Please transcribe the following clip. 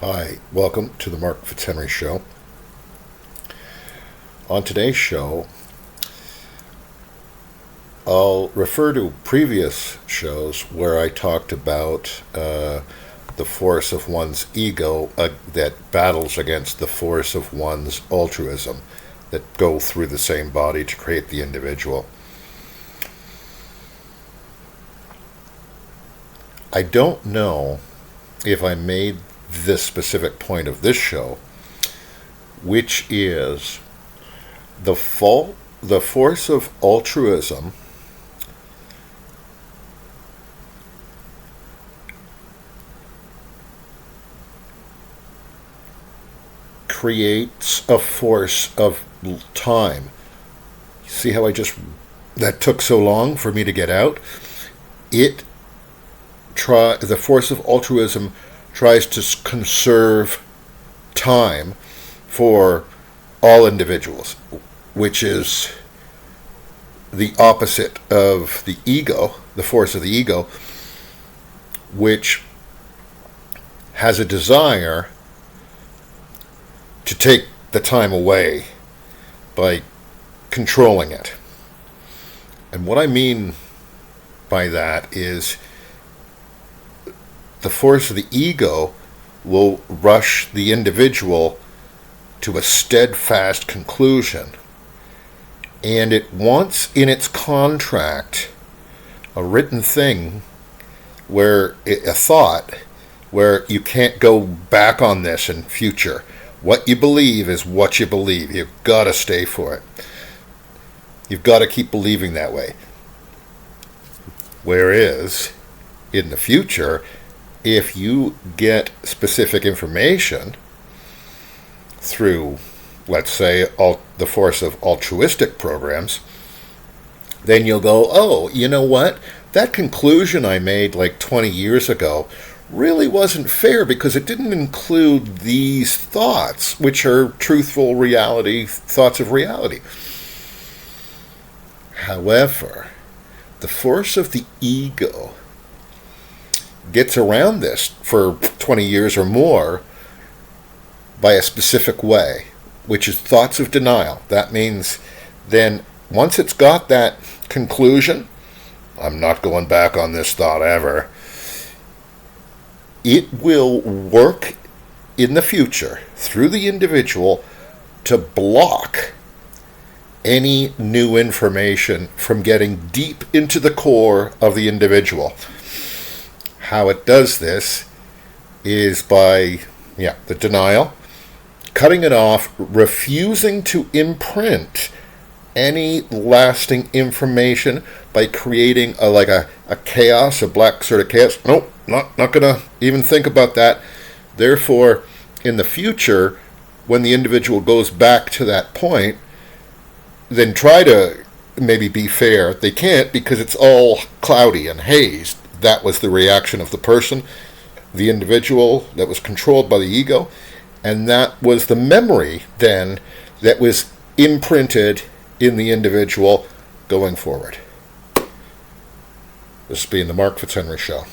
Hi, welcome to the Mark Fitzhenry Show. On today's show, I'll refer to previous shows where I talked about the force of one's ego that battles against the force of one's altruism that go through the same body to create the individual. I don't know if I made this specific point of this show, which is the force of altruism creates a force of time. See how that took so long for me to get out? The force of altruism tries to conserve time for all individuals, which is the opposite of the ego, the force of the ego, which has a desire to take the time away by controlling it. And what I mean by that is the force of the ego will rush the individual to a steadfast conclusion. And it wants in its contract a written thing a thought where you can't go back on this in future. What you believe is what you believe. You've got to stay for it. You've got to keep believing that way. Whereas in the future, if you get specific information through, let's say, the force of altruistic programs, then you'll go, oh, you know what? That conclusion I made like 20 years ago really wasn't fair because it didn't include these thoughts, which are truthful thoughts of reality. However, the force of the ego gets around this for 20 years or more by a specific way, which is thoughts of denial. That means then once it's got that conclusion, I'm not going back on this thought ever, it will work in the future through the individual to block any new information from getting deep into the core of the individual. How it does this is by, the denial, cutting it off, refusing to imprint any lasting information by creating a chaos, a black sort of chaos. Nope, not going to even think about that. Therefore, in the future, when the individual goes back to that point, then try to maybe be fair. They can't because it's all cloudy and hazed. That was the reaction of the person, the individual that was controlled by the ego, and that was the memory then that was imprinted in the individual going forward. This has been the Mark Fitzhenry Show.